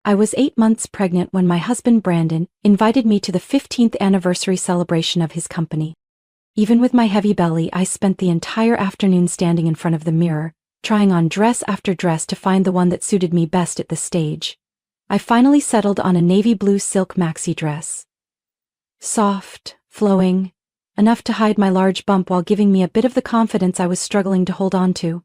I was 8 months pregnant when my husband Brandon invited me to the 15th anniversary celebration of his company. Even with my heavy belly, I spent the entire afternoon standing in front of the mirror, trying on dress after dress to find the one that suited me best at the stage. I finally settled on a navy blue silk maxi dress. Soft, flowing, enough to hide my large bump while giving me a bit of the confidence I was struggling to hold on to.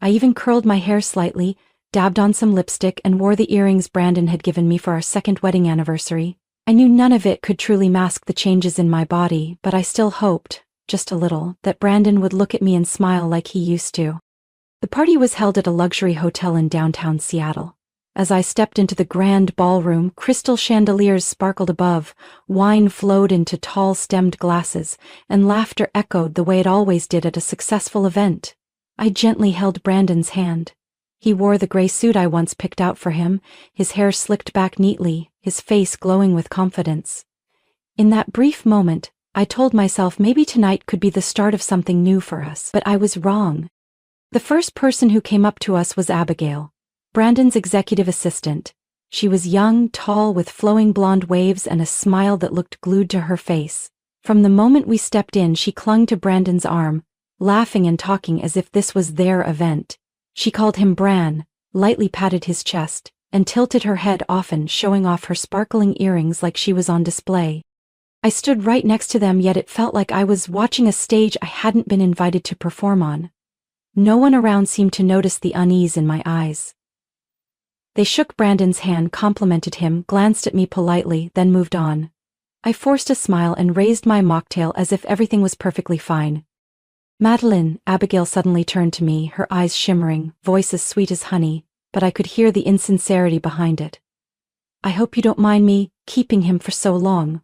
I even curled my hair slightly, dabbed on some lipstick, and wore the earrings Brandon had given me for our second wedding anniversary. I knew none of it could truly mask the changes in my body, but I still hoped, just a little, that Brandon would look at me and smile like he used to. The party was held at a luxury hotel in downtown Seattle. As I stepped into the grand ballroom, crystal chandeliers sparkled above, wine flowed into tall stemmed glasses, and laughter echoed the way it always did at a successful event. I gently held Brandon's hand. He wore the gray suit I once picked out for him, his hair slicked back neatly, his face glowing with confidence. In that brief moment, I told myself maybe tonight could be the start of something new for us, but I was wrong. The first person who came up to us was Abigail, Brandon's executive assistant. She was young, tall, with flowing blonde waves and a smile that looked glued to her face. From the moment we stepped in, she clung to Brandon's arm, laughing and talking as if this was their event. She called him Bran, lightly patted his chest, and tilted her head often, showing off her sparkling earrings like she was on display. I stood right next to them, yet it felt like I was watching a stage I hadn't been invited to perform on. No one around seemed to notice the unease in my eyes. They shook Brandon's hand, complimented him, glanced at me politely, then moved on. I forced a smile and raised my mocktail as if everything was perfectly fine. Madeline, Abigail suddenly turned to me, her eyes shimmering, voice as sweet as honey, but I could hear the insincerity behind it. I hope you don't mind me keeping him for so long.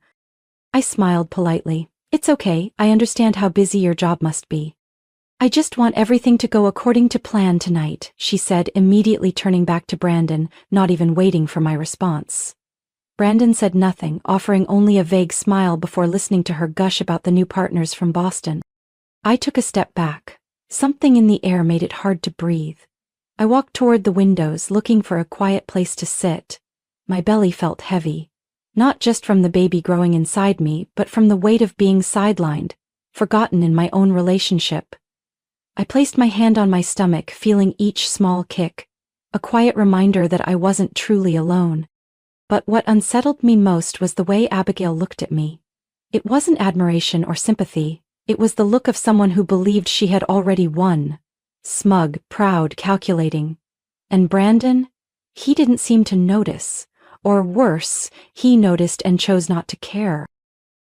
I smiled politely. It's okay, I understand how busy your job must be. I just want everything to go according to plan tonight, she said, immediately turning back to Brandon, not even waiting for my response. Brandon said nothing, offering only a vague smile before listening to her gush about the new partners from Boston. I took a step back. Something in the air made it hard to breathe. I walked toward the windows, looking for a quiet place to sit. My belly felt heavy, not just from the baby growing inside me, but from the weight of being sidelined, forgotten in my own relationship. I placed my hand on my stomach, feeling each small kick, a quiet reminder that I wasn't truly alone. But what unsettled me most was the way Abigail looked at me. It wasn't admiration or sympathy. It was the look of someone who believed she had already won. Smug, proud, calculating. And Brandon? He didn't seem to notice. Or worse, he noticed and chose not to care.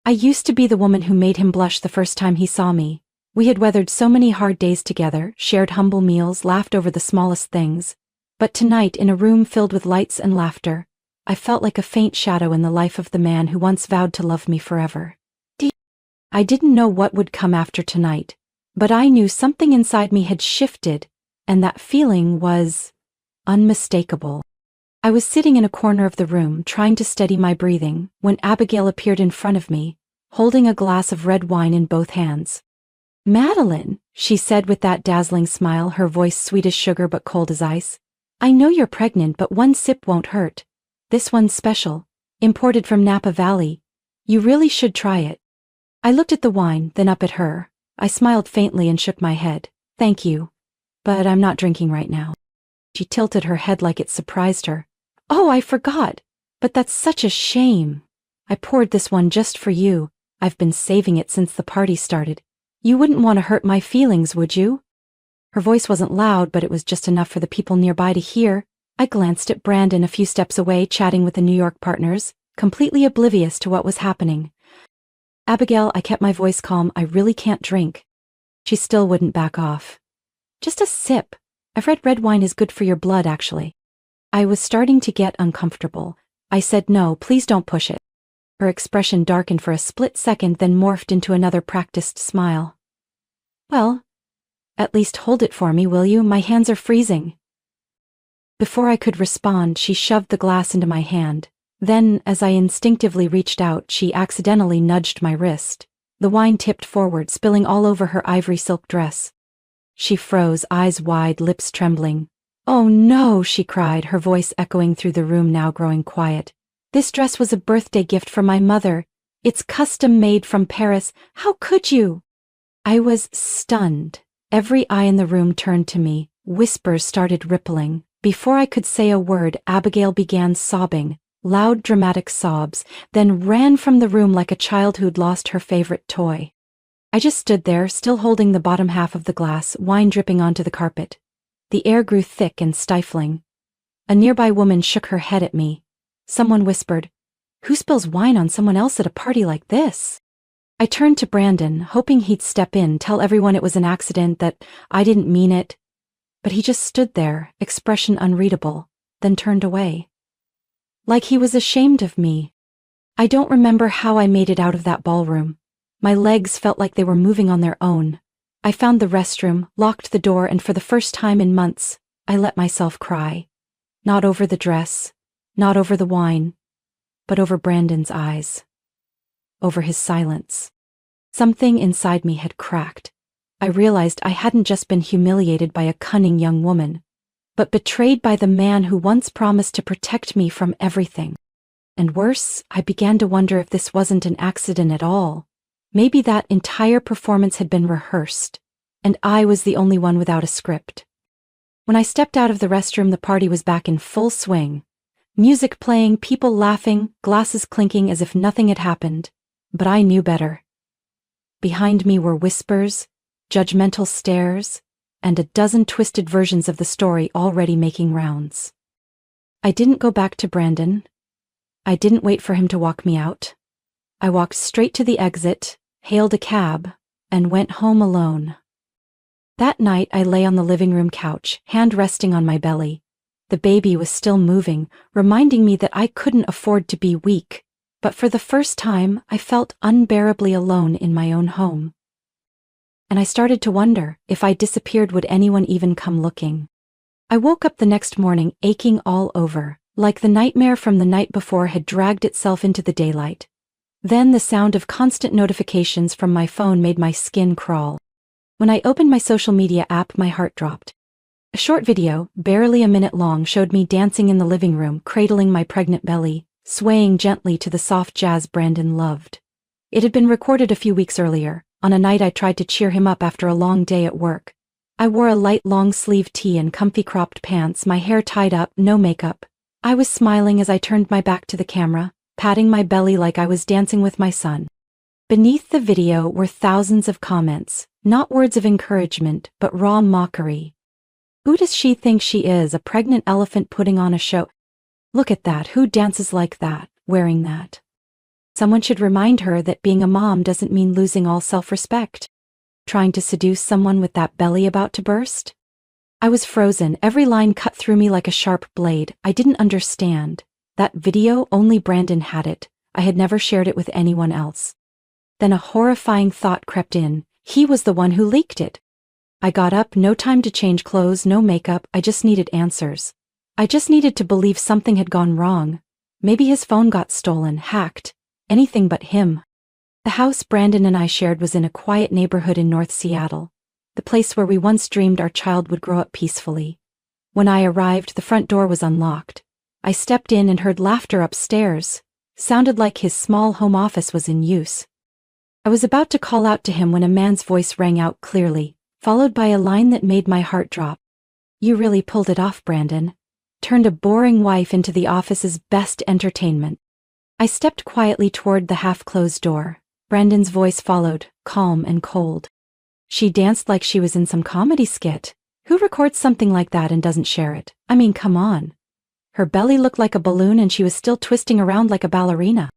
I used to be the woman who made him blush the first time he saw me. We had weathered so many hard days together, shared humble meals, laughed over the smallest things. But tonight, in a room filled with lights and laughter, I felt like a faint shadow in the life of the man who once vowed to love me forever. I didn't know what would come after tonight, but I knew something inside me had shifted, and that feeling was unmistakable. I was sitting in a corner of the room, trying to steady my breathing, when Abigail appeared in front of me, holding a glass of red wine in both hands. "Madeline," she said with that dazzling smile, her voice sweet as sugar but cold as ice. "I know you're pregnant, but one sip won't hurt. This one's special, imported from Napa Valley. You really should try it." I looked at the wine, then up at her. I smiled faintly and shook my head. "Thank you, but I'm not drinking right now." She tilted her head like it surprised her. "Oh, I forgot. But that's such a shame. I poured this one just for you. I've been saving it since the party started. You wouldn't want to hurt my feelings, would you?" Her voice wasn't loud, but it was just enough for the people nearby to hear. I glanced at Brandon a few steps away, chatting with the New York partners, completely oblivious to what was happening. "Abigail," I kept my voice calm, "I really can't drink." She still wouldn't back off. "Just a sip. I've read red wine is good for your blood, actually." I was starting to get uncomfortable. I said, "No, please don't push it." Her expression darkened for a split second, then morphed into another practiced smile. "Well, at least hold it for me, will you? My hands are freezing." Before I could respond, she shoved the glass into my hand. Then, as I instinctively reached out, she accidentally nudged my wrist. The wine tipped forward, spilling all over her ivory silk dress. She froze, eyes wide, lips trembling. "Oh no," she cried, her voice echoing through the room, now growing quiet. "This dress was a birthday gift from my mother. It's custom made from Paris. How could you?" I was stunned. Every eye in the room turned to me. Whispers started rippling. Before I could say a word, Abigail began sobbing, loud dramatic sobs, then ran from the room like a child who'd lost her favorite toy. I just stood there, still holding the bottom half of the glass, wine dripping onto the carpet. The air grew thick and stifling. A nearby woman shook her head at me. Someone whispered, "Who spills wine on someone else at a party like this?" I turned to Brandon, hoping he'd step in, tell everyone it was an accident, that I didn't mean it. But he just stood there, expression unreadable, then turned away. Like he was ashamed of me. I don't remember how I made it out of that ballroom. My legs felt like they were moving on their own. I found the restroom, locked the door, and for the first time in months, I let myself cry. Not over the dress, not over the wine, but over Brandon's eyes. Over his silence. Something inside me had cracked. I realized I hadn't just been humiliated by a cunning young woman, but betrayed by the man who once promised to protect me from everything. And worse, I began to wonder if this wasn't an accident at all. Maybe that entire performance had been rehearsed, and I was the only one without a script. When I stepped out of the restroom, the party was back in full swing. Music playing, people laughing, glasses clinking as if nothing had happened. But I knew better. Behind me were whispers, judgmental stares, and a dozen twisted versions of the story already making rounds. I didn't go back to Brandon. I didn't wait for him to walk me out. I walked straight to the exit, hailed a cab, and went home alone. That night I lay on the living room couch, hand resting on my belly. The baby was still moving, reminding me that I couldn't afford to be weak, but for the first time I felt unbearably alone in my own home. And I started to wonder, if I disappeared, would anyone even come looking? I woke up the next morning aching all over, like the nightmare from the night before had dragged itself into the daylight. Then the sound of constant notifications from my phone made my skin crawl. When I opened my social media app, my heart dropped. A short video, barely a minute long, showed me dancing in the living room, cradling my pregnant belly, swaying gently to the soft jazz Brandon loved. It had been recorded a few weeks earlier, on a night I tried to cheer him up after a long day at work. I wore a light long-sleeved tee and comfy cropped pants, my hair tied up, no makeup. I was smiling as I turned my back to the camera, patting my belly like I was dancing with my son. Beneath the video were thousands of comments, not words of encouragement, but raw mockery. Who does she think she is, a pregnant elephant putting on a show? Look at that, who dances like that, wearing that? Someone should remind her that being a mom doesn't mean losing all self-respect. Trying to seduce someone with that belly about to burst? I was frozen, every line cut through me like a sharp blade. I didn't understand. That video, only Brandon had it. I had never shared it with anyone else. Then a horrifying thought crept in. He was the one who leaked it. I got up, no time to change clothes, no makeup. I just needed answers. I just needed to believe something had gone wrong. Maybe his phone got stolen, hacked. Anything but him. The house Brandon and I shared was in a quiet neighborhood in North Seattle, the place where we once dreamed our child would grow up peacefully. When I arrived, the front door was unlocked. I stepped in and heard laughter upstairs. Sounded like his small home office was in use. I was about to call out to him when a man's voice rang out clearly, followed by a line that made my heart drop. "You really pulled it off, Brandon. Turned a boring wife into the office's best entertainment." I stepped quietly toward the half-closed door. Brandon's voice followed, calm and cold. "She danced like she was in some comedy skit. Who records something like that and doesn't share it? I mean, come on. Her belly looked like a balloon and she was still twisting around like a ballerina."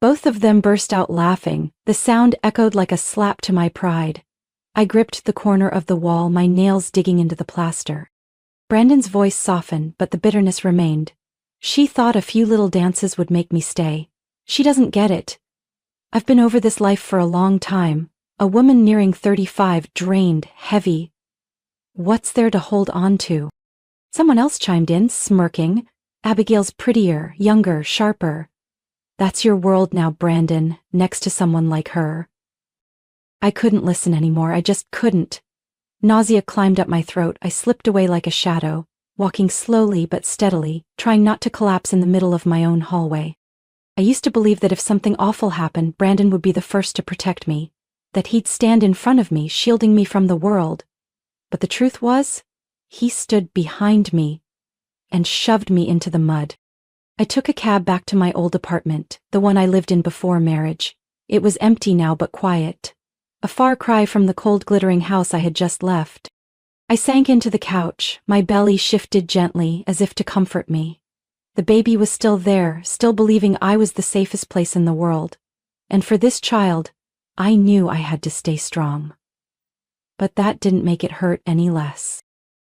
Both of them burst out laughing. The sound echoed like a slap to my pride. I gripped the corner of the wall, my nails digging into the plaster. Brandon's voice softened, but the bitterness remained. "She thought a few little dances would make me stay. She doesn't get it. I've been over this life for a long time. A woman nearing 35, drained, heavy. What's there to hold on to?" Someone else chimed in, smirking. "Abigail's prettier, younger, sharper. That's your world now, Brandon, next to someone like her." I couldn't listen anymore, I just couldn't. Nausea climbed up my throat, I slipped away like a shadow. walking slowly but steadily, trying not to collapse in the middle of my own hallway. I used to believe that if something awful happened, Brandon would be the first to protect me, that he'd stand in front of me, shielding me from the world. But the truth was, he stood behind me and shoved me into the mud. I took a cab back to my old apartment, the one I lived in before marriage. It was empty now but quiet. A far cry from the cold glittering house I had just left. I sank into the couch, my belly shifted gently as if to comfort me. The baby was still there, still believing I was the safest place in the world. And for this child, I knew I had to stay strong. But that didn't make it hurt any less.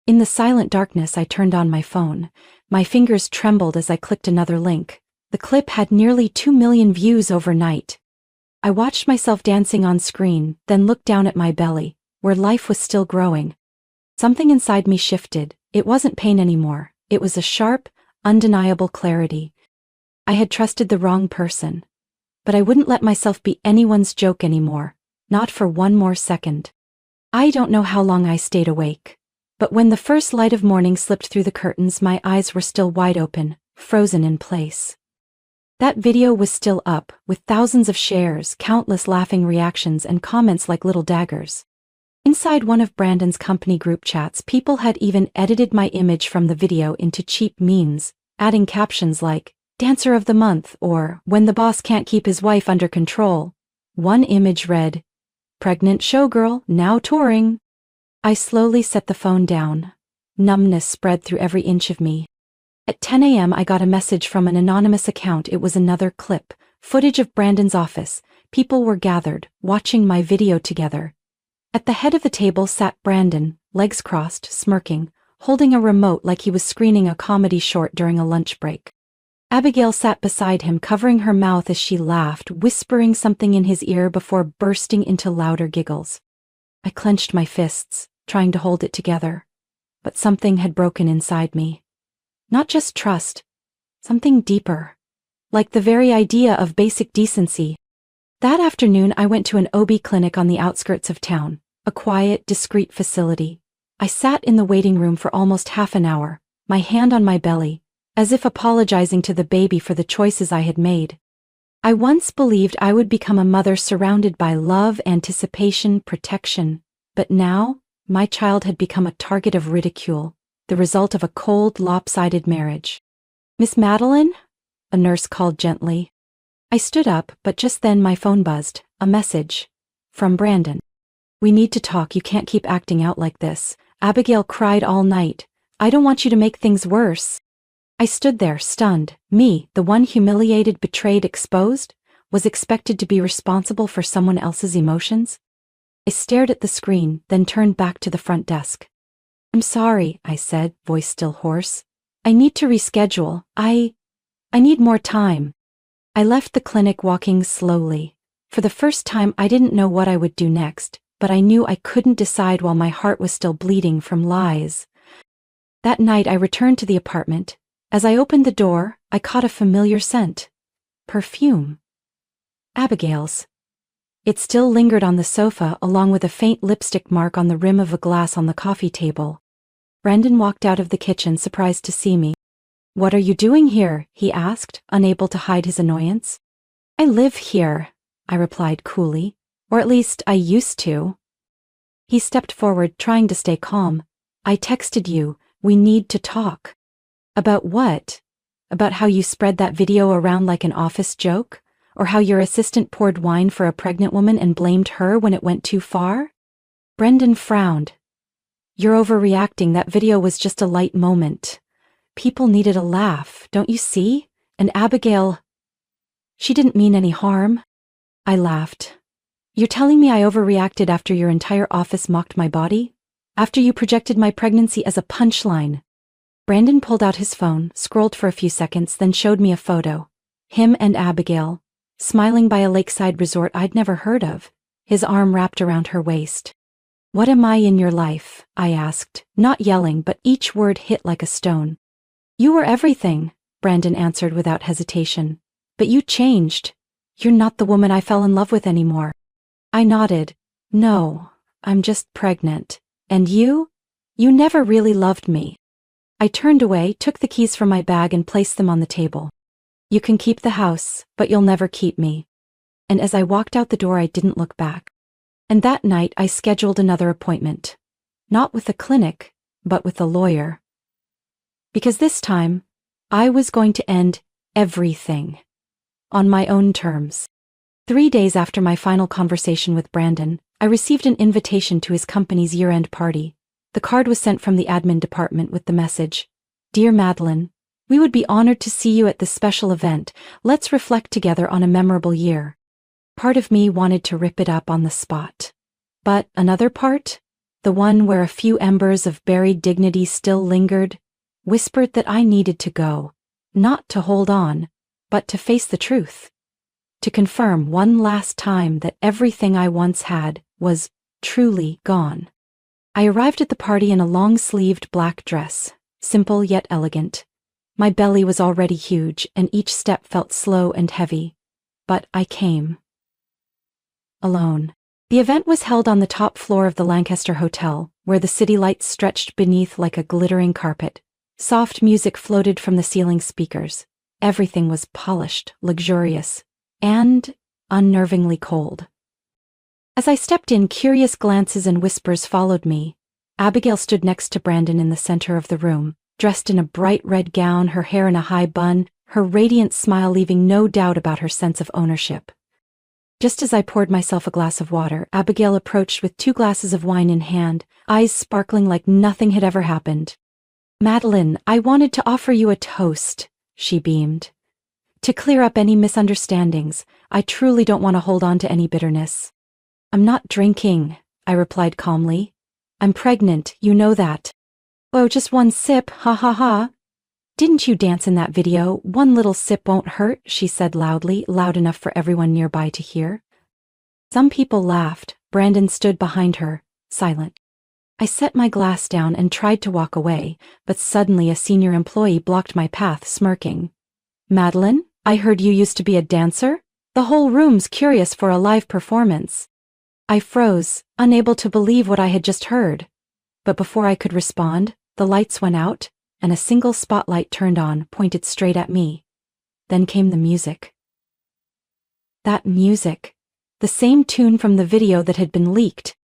In the silent darkness, I turned on my phone. My fingers trembled as I clicked another link. The clip had nearly 2 million views overnight. I watched myself dancing on screen, then looked down at my belly, where life was still growing. Something inside me shifted. It wasn't pain anymore. It was a sharp, undeniable clarity. I had trusted the wrong person. But I wouldn't let myself be anyone's joke anymore, not for one more second. I don't know how long I stayed awake. But when the first light of morning slipped through the curtains, my eyes were still wide open, frozen in place. That video was still up, with thousands of shares, countless laughing reactions, and comments like little daggers. Inside one of Brandon's company group chats, people had even edited my image from the video into cheap memes, adding captions like, "Dancer of the Month," or "When the boss can't keep his wife under control." One image read, "Pregnant showgirl, now touring." I slowly set the phone down. Numbness spread through every inch of me. At 10 a.m. I got a message from an anonymous account. It was another clip, footage of Brandon's office. People were gathered, watching my video together. At the head of the table sat Brandon, legs crossed, smirking, holding a remote like he was screening a comedy short during a lunch break. Abigail sat beside him, covering her mouth as she laughed, whispering something in his ear before bursting into louder giggles. I clenched my fists, trying to hold it together. But something had broken inside me. Not just trust, something deeper. Like the very idea of basic decency. That afternoon I went to an OB clinic on the outskirts of town, a quiet, discreet facility. I sat in the waiting room for almost half an hour, my hand on my belly, as if apologizing to the baby for the choices I had made. I once believed I would become a mother surrounded by love, anticipation, protection, but now, my child had become a target of ridicule, the result of a cold, lopsided marriage. "Miss Madeline?" a nurse called gently. I stood up, but just then my phone buzzed, a message. From Brandon. "We need to talk, you can't keep acting out like this. Abigail cried all night. I don't want you to make things worse." I stood there, stunned. Me, the one humiliated, betrayed, exposed, was expected to be responsible for someone else's emotions? I stared at the screen, then turned back to the front desk. "I'm sorry," I said, voice still hoarse. "I need to reschedule. I need more time." I left the clinic walking slowly. For the first time, I didn't know what I would do next, but I knew I couldn't decide while my heart was still bleeding from lies. That night, I returned to the apartment. As I opened the door, I caught a familiar scent. Perfume. Abigail's. It still lingered on the sofa, along with a faint lipstick mark on the rim of a glass on the coffee table. Brandon walked out of the kitchen, surprised to see me. "What are you doing here?" he asked, unable to hide his annoyance. "I live here," I replied coolly. "Or at least, I used to." He stepped forward, trying to stay calm. "I texted you. We need to talk." "About what? About how you spread that video around like an office joke? Or how your assistant poured wine for a pregnant woman and blamed her when it went too far?" Brendan frowned. "You're overreacting. That video was just a light moment. People needed a laugh, don't you see? And Abigail, she didn't mean any harm." I laughed. "You're telling me I overreacted after your entire office mocked my body? After you projected my pregnancy as a punchline?" Brandon pulled out his phone, scrolled for a few seconds, then showed me a photo. Him and Abigail, smiling by a lakeside resort I'd never heard of, his arm wrapped around her waist. "What am I in your life?" I asked, not yelling, but each word hit like a stone. "You were everything," Brandon answered without hesitation. "But you changed. You're not the woman I fell in love with anymore." I nodded. "No, I'm just pregnant. And you? You never really loved me." I turned away, took the keys from my bag and placed them on the table. You can keep the house, but you'll never keep me. And as I walked out the door, I didn't look back. And that night I scheduled another appointment. Not with the clinic, but with the lawyer. Because this time, I was going to end everything. On my own terms. 3 days after my final conversation with Brandon, I received an invitation to his company's year-end party. The card was sent from the admin department with the message, "Dear Madeline, we would be honored to see you at this special event. Let's reflect together on a memorable year." Part of me wanted to rip it up on the spot. But another part, the one where a few embers of buried dignity still lingered, whispered that I needed to go, not to hold on, but to face the truth. To confirm one last time that everything I once had was truly gone. I arrived at the party in a long-sleeved black dress, simple yet elegant. My belly was already huge, and each step felt slow and heavy. But I came. Alone. The event was held on the top floor of the Lancaster Hotel, where the city lights stretched beneath like a glittering carpet. Soft music floated from the ceiling speakers. Everything was polished, luxurious, and unnervingly cold. As I stepped in, curious glances and whispers followed me. Abigail stood next to Brandon in the center of the room, dressed in a bright red gown, her hair in a high bun, her radiant smile leaving no doubt about her sense of ownership. Just as I poured myself a glass of water, Abigail approached with 2 glasses of wine in hand, eyes sparkling like nothing had ever happened. "Madeline, I wanted to offer you a toast," she beamed. "To clear up any misunderstandings, I truly don't want to hold on to any bitterness." "I'm not drinking," I replied calmly. "I'm pregnant, you know that." "Oh, just one sip, ha ha ha." "Didn't you dance in that video? One little sip won't hurt," she said loudly, loud enough for everyone nearby to hear. Some people laughed. Brandon stood behind her, silent. I set my glass down and tried to walk away, but suddenly a senior employee blocked my path, smirking. "Madeline, I heard you used to be a dancer? The whole room's curious for a live performance." I froze, unable to believe what I had just heard. But before I could respond, the lights went out, and a single spotlight turned on, pointed straight at me. Then came the music. That music. The same tune from the video that had been leaked.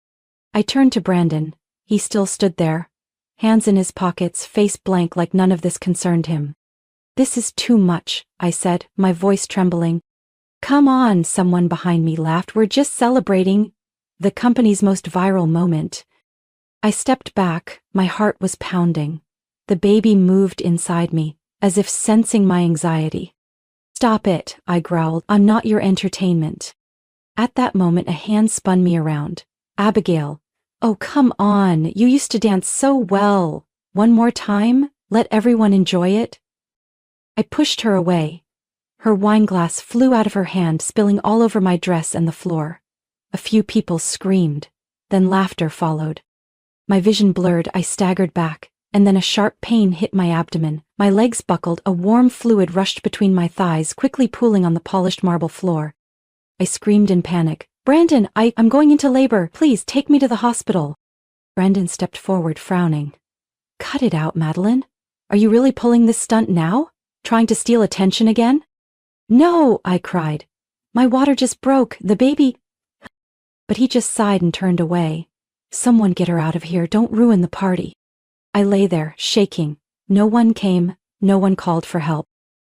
I turned to Brandon. He still stood there, hands in his pockets, face blank like none of this concerned him. "This is too much," I said, my voice trembling. "Come on," someone behind me laughed. "We're just celebrating the company's most viral moment." I stepped back, my heart was pounding. The baby moved inside me, as if sensing my anxiety. "Stop it," I growled. "I'm not your entertainment." At that moment, a hand spun me around. "Abigail, oh come on, you used to dance so well. One more time, let everyone enjoy it." I pushed her away. Her wine glass flew out of her hand, spilling all over my dress and the floor. A few people screamed, then laughter followed. My vision blurred, I staggered back, and then a sharp pain hit my abdomen. My legs buckled, a warm fluid rushed between my thighs, quickly pooling on the polished marble floor. I screamed in panic. "Brandon, I'm going into labor. Please take me to the hospital." Brandon stepped forward, frowning. "Cut it out, Madeline. Are you really pulling this stunt now? Trying to steal attention again?" "No," I cried. "My water just broke. The baby—" But he just sighed and turned away. "Someone get her out of here. Don't ruin the party." I lay there, shaking. No one came, no one called for help.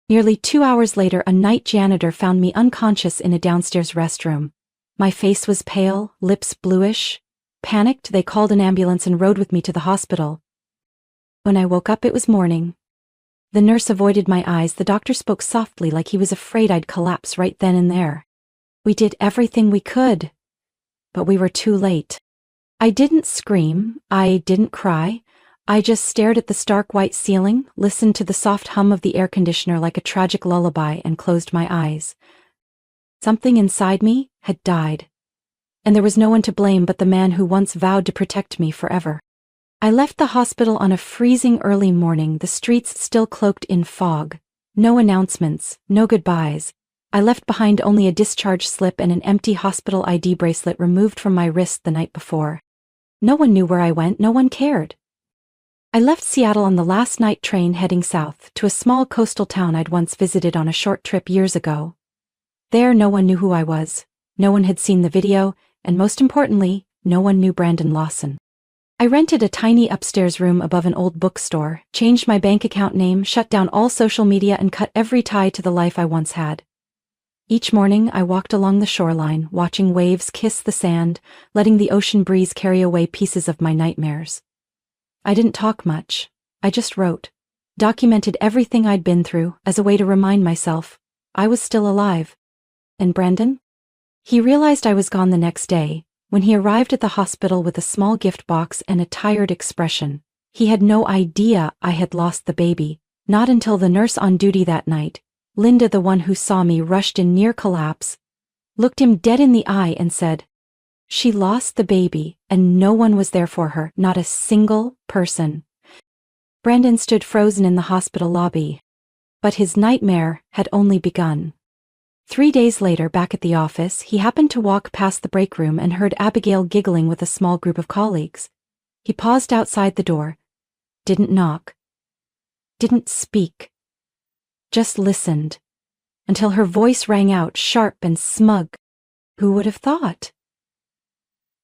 Nearly 2 hours later, a night janitor found me unconscious in a downstairs restroom. My face was pale, lips bluish. Panicked, they called an ambulance and rode with me to the hospital. When I woke up, it was morning. The nurse avoided my eyes. The doctor spoke softly, like he was afraid I'd collapse right then and there. "We did everything we could, but we were too late." I didn't scream. I didn't cry. I just stared at the stark white ceiling, listened to the soft hum of the air conditioner like a tragic lullaby, and closed my eyes. Something inside me had died, and there was no one to blame but the man who once vowed to protect me forever. I left the hospital on a freezing early morning, the streets still cloaked in fog. No announcements, no goodbyes. I left behind only a discharge slip and an empty hospital ID bracelet removed from my wrist the night before. No one knew where I went, no one cared. I left Seattle on the last night train heading south to a small coastal town I'd once visited on a short trip years ago. There, no one knew who I was, no one had seen the video, and most importantly, no one knew Brandon Lawson. I rented a tiny upstairs room above an old bookstore, changed my bank account name, shut down all social media, and cut every tie to the life I once had. Each morning, I walked along the shoreline, watching waves kiss the sand, letting the ocean breeze carry away pieces of my nightmares. I didn't talk much. I just wrote, documented everything I'd been through as a way to remind myself I was still alive. And Brandon? He realized I was gone the next day, when he arrived at the hospital with a small gift box and a tired expression. He had no idea I had lost the baby, not until the nurse on duty that night, Linda, the one who saw me rushed in near collapse, looked him dead in the eye and said, "She lost the baby, and no one was there for her, not a single person." Brandon stood frozen in the hospital lobby. But his nightmare had only begun. 3 days later, back at the office, he happened to walk past the break room and heard Abigail giggling with a small group of colleagues. He paused outside the door, didn't knock, didn't speak, just listened, until her voice rang out sharp and smug. Who would have thought?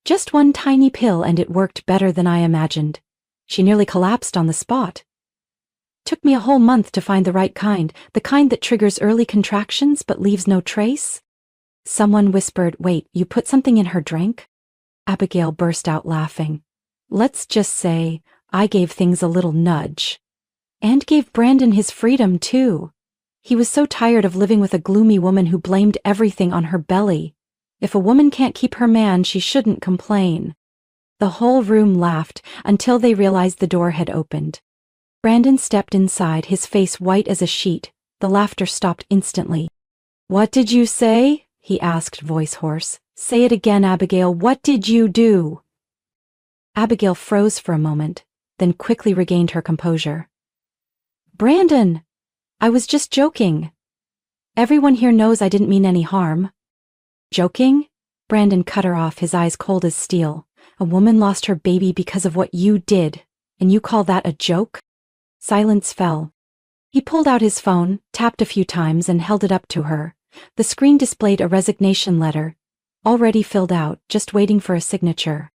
Just one tiny pill and it worked better than I imagined. She nearly collapsed on the spot. Took me a whole month to find the right kind, the kind that triggers early contractions but leaves no trace. Someone whispered, "Wait, you put something in her drink?" Abigail burst out laughing. Let's just say, I gave things a little nudge. And gave Brandon his freedom, too. He was so tired of living with a gloomy woman who blamed everything on her belly. If a woman can't keep her man, she shouldn't complain. The whole room laughed until they realized the door had opened. Brandon stepped inside, his face white as a sheet. The laughter stopped instantly. "What did you say?" he asked, voice hoarse. "Say it again, Abigail. What did you do?" Abigail froze for a moment, then quickly regained her composure. "Brandon, I was just joking. Everyone here knows I didn't mean any harm." "Joking?" Brandon cut her off, his eyes cold as steel. "A woman lost her baby because of what you did, and you call that a joke?" Silence fell. He pulled out his phone, tapped a few times, and held it up to her. The screen displayed a resignation letter, already filled out, just waiting for a signature.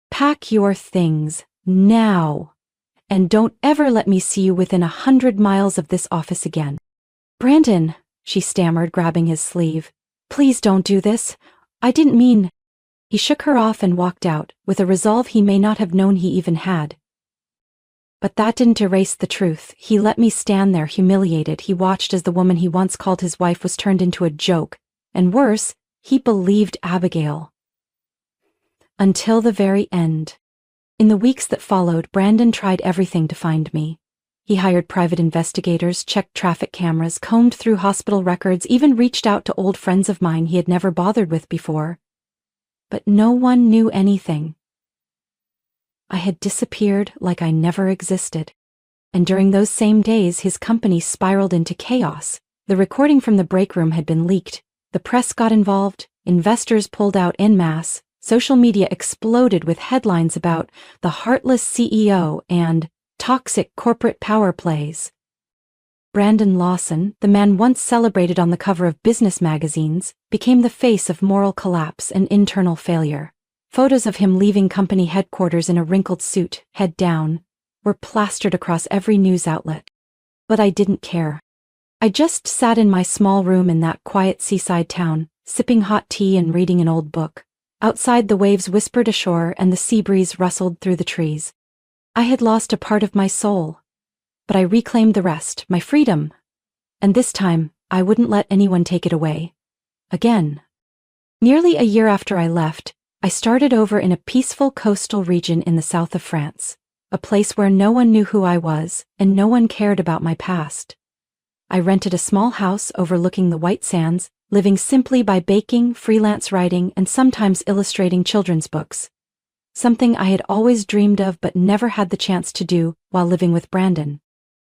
"Pack your things, now. And don't ever let me see you within 100 miles of this office again." "Brandon," she stammered, grabbing his sleeve. "Please don't do this. I didn't mean—" He shook her off and walked out, with a resolve he may not have known he even had. But that didn't erase the truth. He let me stand there, humiliated. He watched as the woman he once called his wife was turned into a joke. And worse, he believed Abigail. Until the very end. In the weeks that followed, Brandon tried everything to find me. He hired private investigators, checked traffic cameras, combed through hospital records, even reached out to old friends of mine he had never bothered with before. But no one knew anything. I had disappeared like I never existed. And during those same days, his company spiraled into chaos. The recording from the break room had been leaked. The press got involved, investors pulled out en masse. Social media exploded with headlines about the heartless CEO and toxic corporate power plays. Brandon Lawson, the man once celebrated on the cover of business magazines, became the face of moral collapse and internal failure. Photos of him leaving company headquarters in a wrinkled suit, head down, were plastered across every news outlet. But I didn't care. I just sat in my small room in that quiet seaside town, sipping hot tea and reading an old book. Outside, the waves whispered ashore and the sea breeze rustled through the trees. I had lost a part of my soul, but I reclaimed the rest, my freedom. And this time, I wouldn't let anyone take it away. Again. Nearly a year after I left, I started over in a peaceful coastal region in the south of France, a place where no one knew who I was and no one cared about my past. I rented a small house overlooking the white sands, living simply by baking, freelance writing, and sometimes illustrating children's books. Something I had always dreamed of but never had the chance to do while living with Brandon.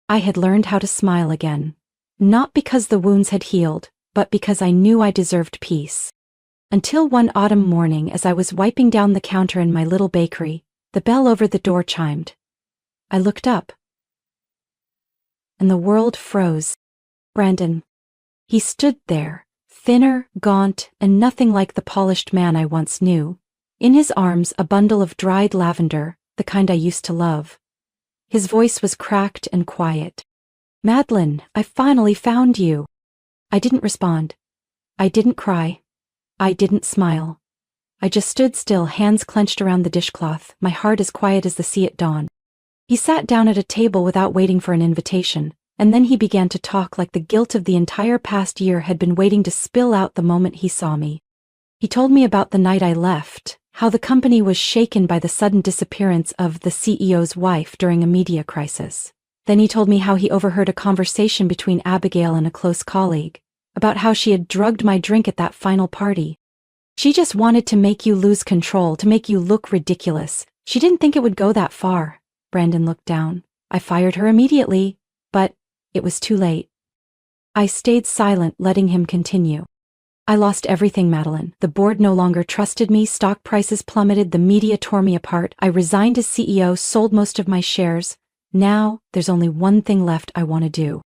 I had learned how to smile again. Not because the wounds had healed, but because I knew I deserved peace. Until one autumn morning, as I was wiping down the counter in my little bakery, the bell over the door chimed. I looked up, and the world froze. Brandon. He stood there, thinner, gaunt, and nothing like the polished man I once knew. In his arms, a bundle of dried lavender, the kind I used to love. His voice was cracked and quiet. "Madeline, I finally found you." I didn't respond. I didn't cry. I didn't smile. I just stood still, hands clenched around the dishcloth, my heart as quiet as the sea at dawn. He sat down at a table without waiting for an invitation, and then he began to talk like the guilt of the entire past year had been waiting to spill out the moment he saw me. He told me about the night I left, how the company was shaken by the sudden disappearance of the CEO's wife during a media crisis. Then he told me how he overheard a conversation between Abigail and a close colleague, about how she had drugged my drink at that final party. "She just wanted to make you lose control, to make you look ridiculous. She didn't think it would go that far." Brandon looked down. "I fired her immediately, but it was too late." I stayed silent, letting him continue. "I lost everything, Madeline. The board no longer trusted me, stock prices plummeted, the media tore me apart. I resigned as CEO, sold most of my shares. Now, there's only one thing left I want to do."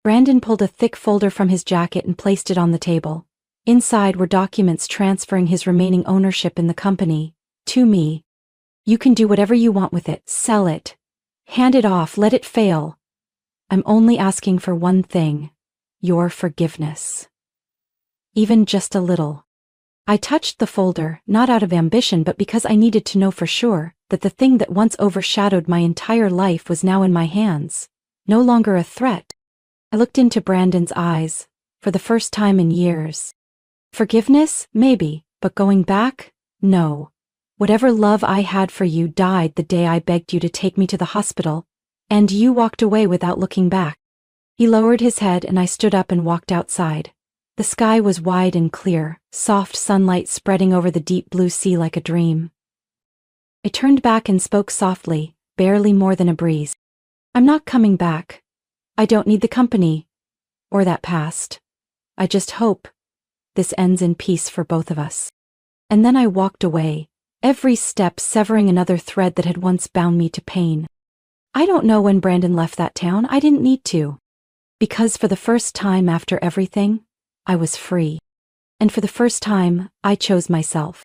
Brandon pulled a thick folder from his jacket and placed it on the table. Inside were documents transferring his remaining ownership in the company to me. "You can do whatever you want with it, sell it, hand it off, let it fail. I'm only asking for one thing, your forgiveness. Even just a little." I touched the folder, not out of ambition but because I needed to know for sure that the thing that once overshadowed my entire life was now in my hands, no longer a threat. I looked into Brandon's eyes, for the first time in years. Forgiveness? Maybe, but going back? No. Whatever love I had for you died the day I begged you to take me to the hospital, and you walked away without looking back. He lowered his head and I stood up and walked outside. The sky was wide and clear, soft sunlight spreading over the deep blue sea like a dream. I turned back and spoke softly, barely more than a breeze. "I'm not coming back. I don't need the company, or that past. I just hope this ends in peace for both of us." And then I walked away, every step severing another thread that had once bound me to pain. I don't know when Brandon left that town. I didn't need to. Because for the first time after everything, I was free. And for the first time, I chose myself.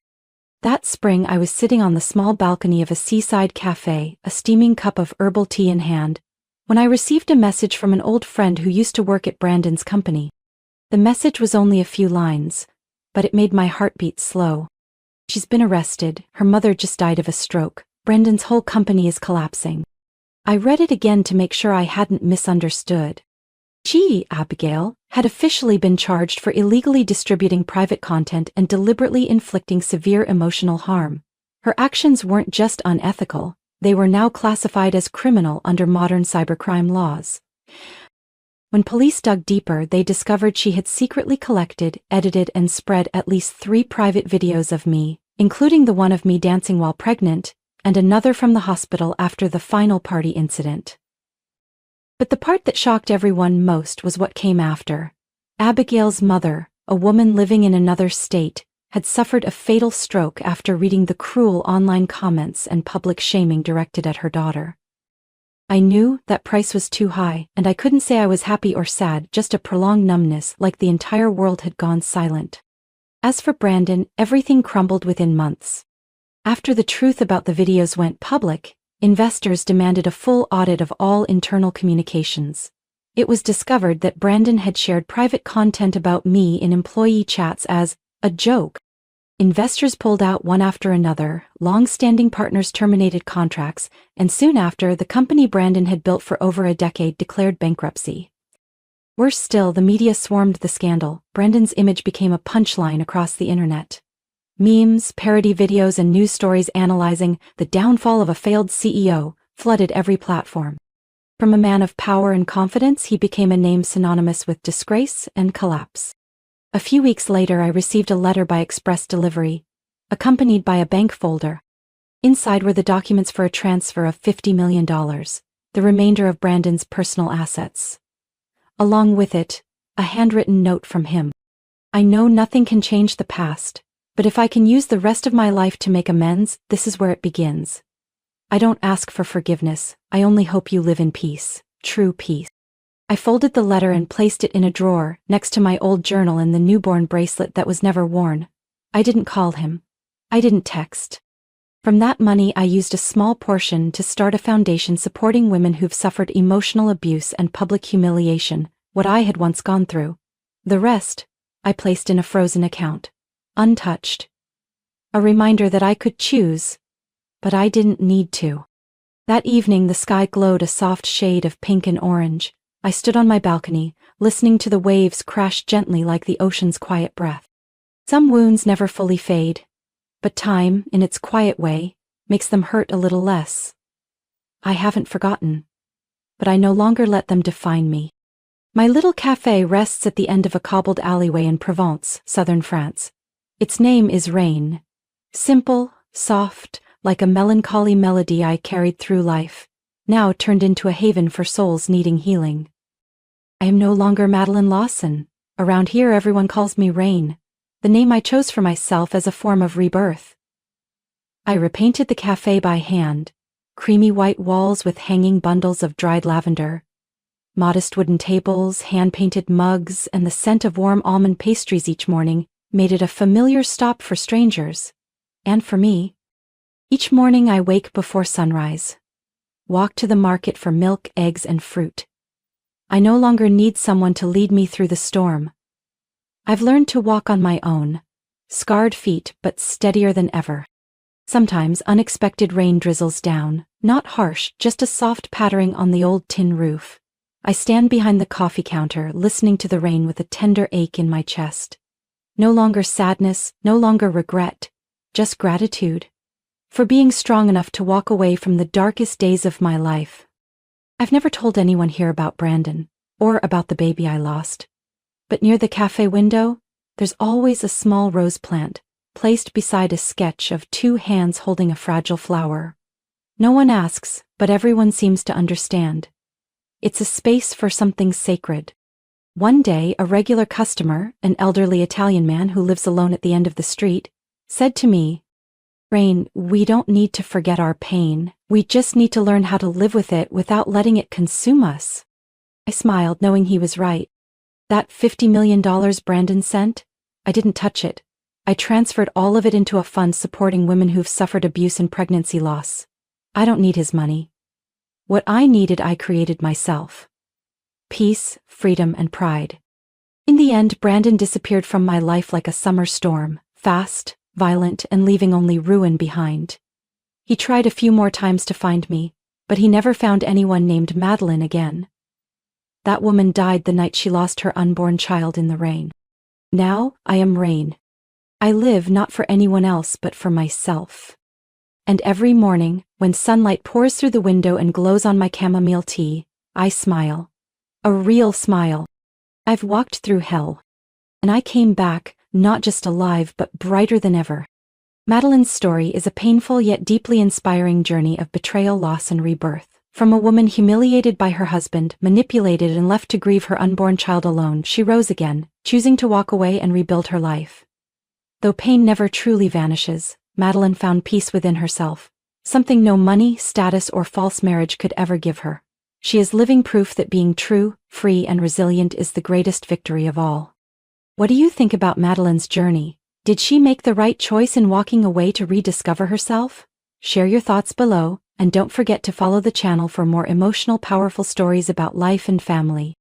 That spring I was sitting on the small balcony of a seaside cafe, a steaming cup of herbal tea in hand, when I received a message from an old friend who used to work at Brandon's company. The message was only a few lines, but it made my heart beat slow. "She's been arrested, her mother just died of a stroke, Brandon's whole company is collapsing." I read it again to make sure I hadn't misunderstood. She, Abigail, had officially been charged for illegally distributing private content and deliberately inflicting severe emotional harm. Her actions weren't just unethical, they were now classified as criminal under modern cybercrime laws. When police dug deeper, they discovered she had secretly collected, edited, and spread at least 3 private videos of me, including the one of me dancing while pregnant, and another from the hospital after the final party incident. But the part that shocked everyone most was what came after. Abigail's mother, a woman living in another state, had suffered a fatal stroke after reading the cruel online comments and public shaming directed at her daughter. I knew that price was too high, and I couldn't say I was happy or sad, just a prolonged numbness, like the entire world had gone silent. As for Brandon, everything crumbled within months. After the truth about the videos went public, investors demanded a full audit of all internal communications. It was discovered that Brandon had shared private content about me in employee chats as a joke. Investors pulled out one after another, long-standing partners terminated contracts, and soon after, the company Brandon had built for over a decade declared bankruptcy. Worse still, the media swarmed the scandal. Brandon's image became a punchline across the internet. Memes, parody videos, and news stories analyzing the downfall of a failed CEO flooded every platform. From a man of power and confidence, he became a name synonymous with disgrace and collapse. A few weeks later, I received a letter by express delivery, accompanied by a bank folder. Inside were the documents for a transfer of $50 million, the remainder of Brandon's personal assets. Along with it, a handwritten note from him. "I know nothing can change the past, but if I can use the rest of my life to make amends, this is where it begins. I don't ask for forgiveness, I only hope you live in peace, true peace. I folded the letter and placed it in a drawer, next to my old journal and the newborn bracelet that was never worn. I didn't call him. I didn't text. From that money I used a small portion to start a foundation supporting women who've suffered emotional abuse and public humiliation, what I had once gone through. The rest, I placed in a frozen account. Untouched. A reminder that I could choose, but I didn't need to. That evening the sky glowed a soft shade of pink and orange. I stood on my balcony, listening to the waves crash gently like the ocean's quiet breath. Some wounds never fully fade, but time, in its quiet way, makes them hurt a little less. I haven't forgotten, but I no longer let them define me. My little café rests at the end of a cobbled alleyway in Provence, southern France. Its name is Rain. Simple, soft, like a melancholy melody I carried through life, now turned into a haven for souls needing healing. I am no longer Madeline Lawson. Around here everyone calls me Rain, the name I chose for myself as a form of rebirth. I repainted the café by hand, creamy white walls with hanging bundles of dried lavender, modest wooden tables, hand-painted mugs, and the scent of warm almond pastries each morning made it a familiar stop for strangers, and for me. Each morning I wake before sunrise, walk to the market for milk, eggs, and fruit. I no longer need someone to lead me through the storm. I've learned to walk on my own, scarred feet but steadier than ever. Sometimes unexpected rain drizzles down, not harsh, just a soft pattering on the old tin roof. I stand behind the coffee counter, listening to the rain with a tender ache in my chest. No longer sadness, no longer regret, just gratitude for being strong enough to walk away from the darkest days of my life. I've never told anyone here about Brandon, or about the baby I lost. But near the cafe window, there's always a small rose plant, placed beside a sketch of two hands holding a fragile flower. No one asks, but everyone seems to understand. It's a space for something sacred. One day, a regular customer, an elderly Italian man who lives alone at the end of the street, said to me, "Rain, we don't need to forget our pain. We just need to learn how to live with it without letting it consume us." I smiled, knowing he was right. That $50 million Brandon sent? I didn't touch it. I transferred all of it into a fund supporting women who've suffered abuse and pregnancy loss. I don't need his money. What I needed I created myself. Peace, freedom, and pride. In the end, Brandon disappeared from my life like a summer storm, fast, violent, and leaving only ruin behind. He tried a few more times to find me, but he never found anyone named Madeline again. That woman died the night she lost her unborn child in the rain. Now, I am Rain. I live not for anyone else but for myself. And every morning, when sunlight pours through the window and glows on my chamomile tea, I smile. A real smile. I've walked through hell. And I came back, not just alive but brighter than ever. Madeline's story is a painful yet deeply inspiring journey of betrayal, loss, and rebirth. From a woman humiliated by her husband, manipulated, and left to grieve her unborn child alone, she rose again, choosing to walk away and rebuild her life. Though pain never truly vanishes, Madeline found peace within herself, something no money, status, or false marriage could ever give her. She is living proof that being true, free, and resilient is the greatest victory of all. What do you think about Madeline's journey? Did she make the right choice in walking away to rediscover herself? Share your thoughts below, and don't forget to follow the channel for more emotional, powerful stories about life and family.